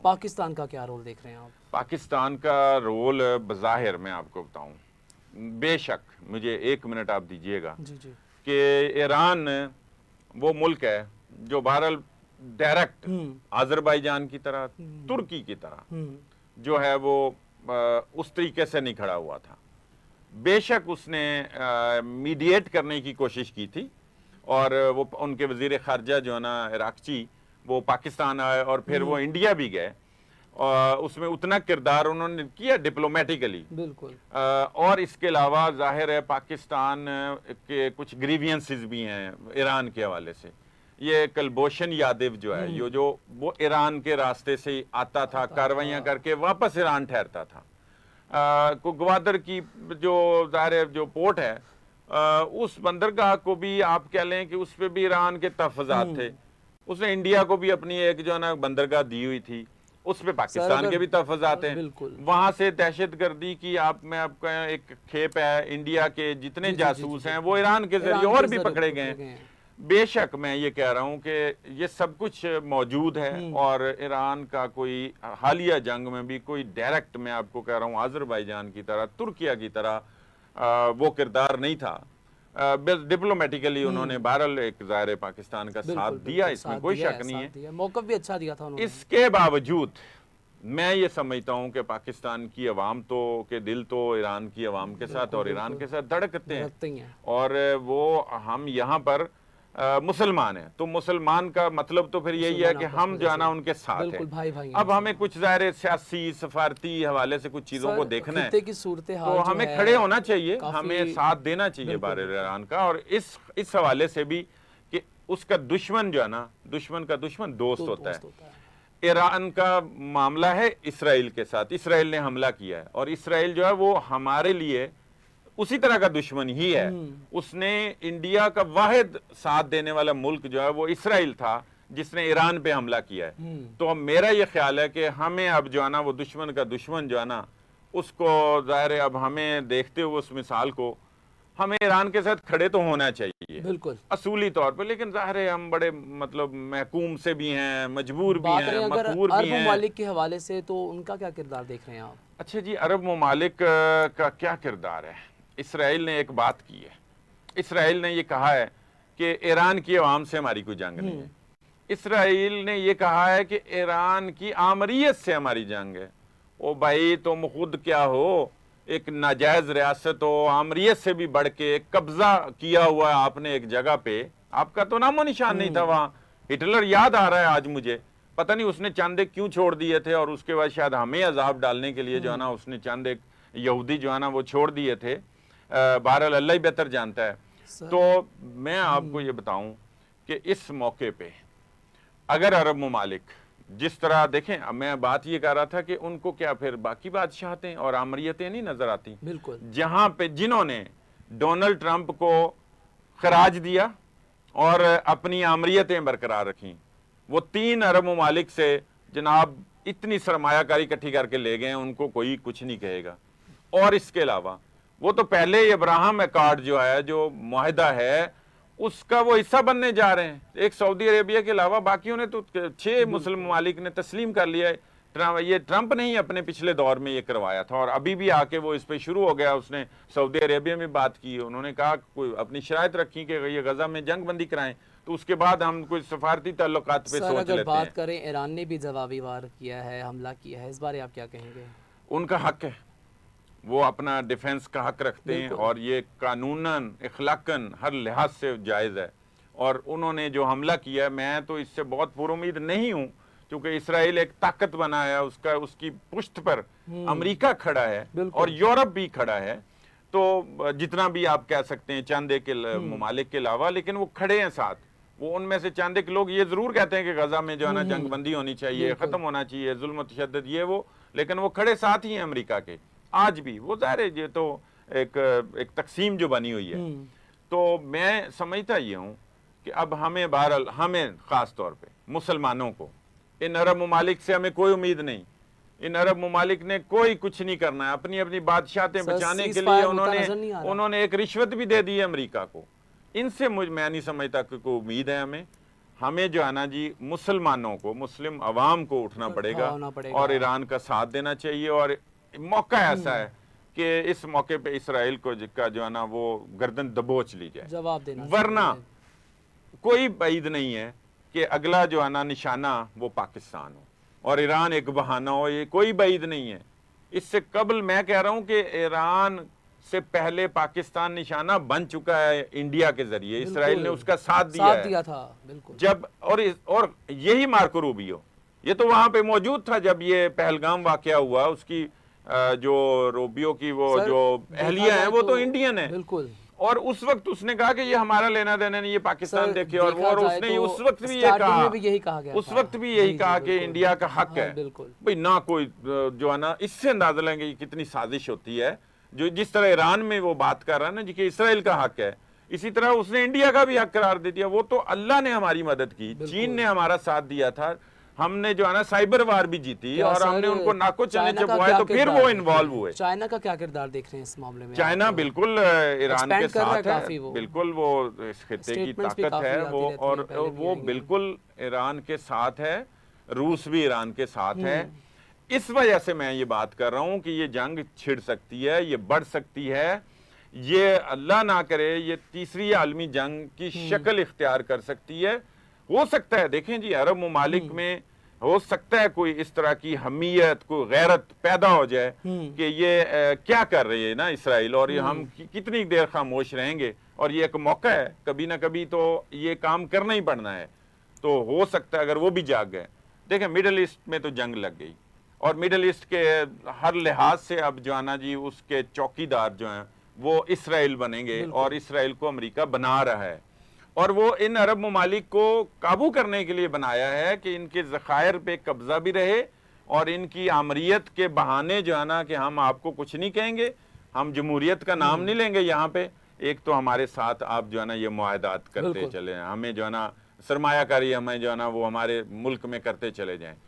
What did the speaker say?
हूँ। पाकिस्तान का क्या रोल देख रहे हैं आप? पाकिस्तान का रोल बज़ाहिर मैं आपको बताऊं, बेशक मुझे 1 मिनट आप दीजिएगा जी जी। कि ईरान वो मुल्क है जो बहरहाल डायरेक्ट आज़रबाईजान की तरह, तुर्की की तरह जो है वो उस तरीके से नहीं खड़ा हुआ था। बेशक उसने मीडिएट करने की कोशिश की थी और वो उनके वजीर खारजा जो है ना इराकची, वो पाकिस्तान आए और फिर वो इंडिया भी गए। उसमें उतना किरदार उन्होंने किया डिप्लोमेटिकली। बिल्कुल। और इसके अलावा जाहिर है पाकिस्तान के कुछ ग्रीवियंसेस भी हैं ईरान के हवाले से। ये कलभूषण यादव जो है जो वो ईरान के रास्ते से आता था, कार्रवाइयाँ करके वापस ईरान ठहरता था। को ग्वादर की जो जाहिर है जो पोर्ट है, उस बंदरगाह को भी आप कह लें कि उस पर भी ईरान के तहफ़्फ़ुज़ात थे। उसने इंडिया को भी अपनी एक जो है ना बंदरगाह दी हुई थी, उस पे पाकिस्तान के भी तहफ़्फ़ुज़ात हैं। वहां से दहशत गर्दी की मैं आपका एक खेप है, इंडिया के जितने जासूस हैं वो ईरान के जरिए और भी पकड़े गए हैं। बेशक मैं ये कह रहा हूं कि ये सब कुछ मौजूद है और ईरान का कोई हालिया जंग में भी कोई डायरेक्ट, मैं आपको कह रहा हूं आज़रबाईजान की तरह, तुर्किया की तरह वो किरदार नहीं था। डिप्लोमेटिकली उन्होंने बहरहाल एक ज़ाहिर पाकिस्तान का साथ दिया, इसमें कोई शक नहीं है, मौक़िफ़ भी अच्छा दिया था उन्होंने। इसके बावजूद मैं ये समझता हूं कि पाकिस्तान की अवाम तो के दिल तो ईरान की अवाम के साथ और ईरान के साथ धड़कते हैं। और वो हम यहाँ पर मुसलमान हैं, तो मुसलमान का मतलब तो फिर यही है कि हम जो है ना उनके साथ हैं। भाई भाई अब हमें कुछ ज़ाहिर सियासी सफारती हवाले से कुछ चीज़ों को देखना है, की सूरत-ए-हाल तो हमें खड़े होना चाहिए, हमें साथ देना चाहिए बारे ईरान का। और इस हवाले से भी कि उसका दुश्मन जो है ना, दुश्मन का दुश्मन दोस्त होता है। ईरान का मामला है इसराइल के साथ, इसराइल ने हमला किया है और इसराइल जो है वो हमारे लिए उसी तरह का दुश्मन ही है। उसने इंडिया का वाहिद साथ देने वाला मुल्क जो है वो इसराइल था जिसने ईरान पे हमला किया है। तो मेरा ये ख्याल है कि हमें अब जो है ना वो दुश्मन का दुश्मन जो है ना उसको ज़ाहिर है अब हमें देखते हुए उस मिसाल को हमें ईरान के साथ खड़े तो होना चाहिए बिल्कुल असूली तौर पर, लेकिन जाहिर है हम बड़े मतलब महकूम से भी हैं, मजबूर भी हैं, मकबूर भी हैं। अरब ममालिक के हवाले से तो उनका क्या किरदार देख रहे हैं आप? अच्छा जी, अरब ममालिक का क्या किरदार है? इसराइल ने एक बात की है, इसराइल ने ये कहा है कि ईरान की अवाम से हमारी कोई जंग नहीं है। इसराइल ने ये कहा है कि ईरान की आमरीत से हमारी जंग है। ओ भाई, तुम खुद क्या हो, एक नाजायज रियासत हो, आमरीत से भी बढ़ के कब्जा किया हुआ है आपने एक जगह पे, आपका तो नामो निशान नहीं था वहां। हिटलर याद आ रहा है आज मुझे, पता नहीं उसने चंद एक क्यों छोड़ दिए थे और उसके बाद शायद हमें अजाब डालने के लिए जो है ना उसने चंद एक यहूदी जो है ना वो छोड़ दिए थे। बहरहाल अल्लाह ही बेहतर जानता है। तो मैं आपको ये बताऊं कि इस मौके पे अगर अरब ममालिक जिस तरह देखें, मैं बात ये कर रहा था कि उनको क्या फिर बाकी बादशाहतें और आमरीतें नहीं नजर आती? बिल्कुल। जहां पे जिन्होंने डोनाल्ड ट्रंप को खराज दिया और अपनी आमरीतें बरकरार रखी, वो 3 अरब ममालिक से जनाब इतनी सरमायाकारी इकट्ठी करके ले गए, उनको कोई कुछ नहीं कहेगा। और इसके अलावा वो तो पहले अब्राहम अकॉर्ड जो है, जो मुआहिदा है, उसका वो हिस्सा बनने जा रहे हैं। एक सऊदी अरेबिया के अलावा बाकियों ने तो 6 मुस्लिम ममालिक ने तस्लीम कर लिया है। ये ट्रंप ने ही अपने पिछले दौर में ये करवाया था और अभी भी आके वो इस पे शुरू हो गया। उसने सऊदी अरेबिया में बात की, उन्होंने कहा कोई अपनी शराइत रखी कि ये गजा में जंग बंदी कराएं, तो उसके बाद हम कोई सफारती ताल्लुकात पे सोच लेते हैं। बात करें, ईरान ने भी जवाबी वार किया है, हमला किया है, इस बारे आप क्या कहेंगे? उनका हक है, वो अपना डिफेंस का हक रखते हैं और ये कानूनन इखलाकन हर लिहाज से जायज़ है। और उन्होंने जो हमला किया, मैं तो इससे बहुत पुरुमीद नहीं हूँ, क्योंकि इसराइल एक ताकत बना है, उसकी पुष्ट पर अमेरिका खड़ा है और यूरोप भी खड़ा है। तो जितना भी आप कह सकते हैं चंद एक ममालिक के अलावा, लेकिन वो खड़े हैं साथ। वो उनमें से चंद एक लोग ये जरूर कहते हैं कि गजा में जो है ना जंग बंदी होनी चाहिए, खत्म होना चाहिए जुल्म तशद्दुद, ये वो, लेकिन वो खड़े साथ ही हैं अमेरिका के आज भी। वो ज़ाहिर है ये तो एक तकसीम जो बनी हुई है। तो मैं समझता ये हूँ कि अब हमें बहरहाल, हमें ख़ास तौर पे मुसलमानों को इन अरब ममालिक से हमें कोई उम्मीद नहीं। इन अरब ममालिक ने कोई कुछ नहीं करना है, अपनी अपनी बादशाहतें बचाने के लिए उन्होंने एक रिश्वत भी दे दी है अमेरिका को। इनसे मैं नहीं समझता कि कोई उम्मीद है हमें। हमें जो है ना जी मुसलमानों को, मुस्लिम अवाम को उठना पड़ेगा होना पड़ेगा। और ईरान का साथ देना चाहिए। और मौका ऐसा है कि इस मौके पे इसराइल को का जो है ना वो गर्दन दबोच ली जाए, जवाब देना वरना चाहिए। कोई बैद नहीं है कि अगला जो है ना निशाना वो पाकिस्तान हो और ईरान एक बहाना हो, ये कोई बैद नहीं है। इससे कबल मैं कह रहा हूं कि ईरान से पहले पाकिस्तान निशाना बन चुका है इंडिया के जरिए, इसराइल ने बिल्कुल। उसका साथ दिया साथ है। दिया था, बिल्कुल। जब और यही मार्को रूबियो, ये तो वहां पे मौजूद था जब ये पहलगाम वाकया हुआ। उसकी जो रूबियो की वो सर, जो देखा अहलिया है जाए वो तो इंडियन है, बिल्कुल। और उस वक्त उसने कहा कि ये हमारा लेना देना नहीं, ये पाकिस्तान सर, देखे। और देखा और जाए उसने तो उस वक्त भी ये स्टार्टिंग कहा, में भी यही कहा गया उस था। वक्त भी यही जी, कहा जी, कि बिल्कुल। इंडिया का हक हाँ, है। बिल्कुल। भाई ना कोई जो है ना, इससे अंदाजा लेंगे कि कितनी साजिश होती है। जो जिस तरह ईरान में वो बात कर रहा है ना जी कि इसराइल का हक है, इसी तरह उसने इंडिया का भी हक करार दे दिया। वो तो अल्लाह ने हमारी मदद की, चीन ने हमारा साथ दिया था, हमने जो है ना साइबर वार भी जीती क्या और सर, हमने उनको नाको चने चाइना का चबवाए, क्या तो फिर किरदार वो देख रहे इन्वॉल्व हैं? हुए। चाइना का क्या किरदार देख रहे हैं इस मामले में? चाइना आप बिल्कुल ईरान के expand कर रहा है साथ है, काफी वो। बिल्कुल वो इस खित्ते की Statements भी ताकत काफी है आती वो, रहती हैं, और पहले भी वो आई हैं। बिल्कुल ईरान के साथ है। रूस भी ईरान के साथ है। इस वजह से मैं ये बात कर रहा हूं कि ये जंग छिड़ सकती है, ये बढ़ सकती है, ये अल्लाह ना करे ये तीसरी आलमी जंग की शक्ल इख्तियार कर सकती है। हो सकता है, देखें जी, अरब ममालिक में हो सकता है कोई इस तरह की हमीयत, कोई गैरत पैदा हो जाए कि ये क्या कर रही है ना इसराइल, और ये हम कितनी देर खामोश रहेंगे, और ये एक मौका है, कभी ना कभी तो ये काम करना ही पड़ना है। तो हो सकता है अगर वो भी जाग गए। देखें मिडल ईस्ट में तो जंग लग गई, और मिडल ईस्ट के हर लिहाज से अब जो है ना जी उसके चौकीदार जो हैं वो इसराइल बनेंगे, और इसराइल को अमेरिका बना रहा है, और वो इन अरब ममालिक को काबू करने के लिए बनाया है कि इनके ज़खायर पे कब्जा भी रहे, और इनकी आमरीत के बहाने जो है ना कि हम आपको कुछ नहीं कहेंगे, हम जमहूरियत का नाम नहीं लेंगे यहाँ पे, एक तो हमारे साथ आप जो है ना ये मुआहदात करते चले, हमें जो है ना सरमायाकारी हमें जो है ना वो हमारे मुल्क में करते चले जाएं।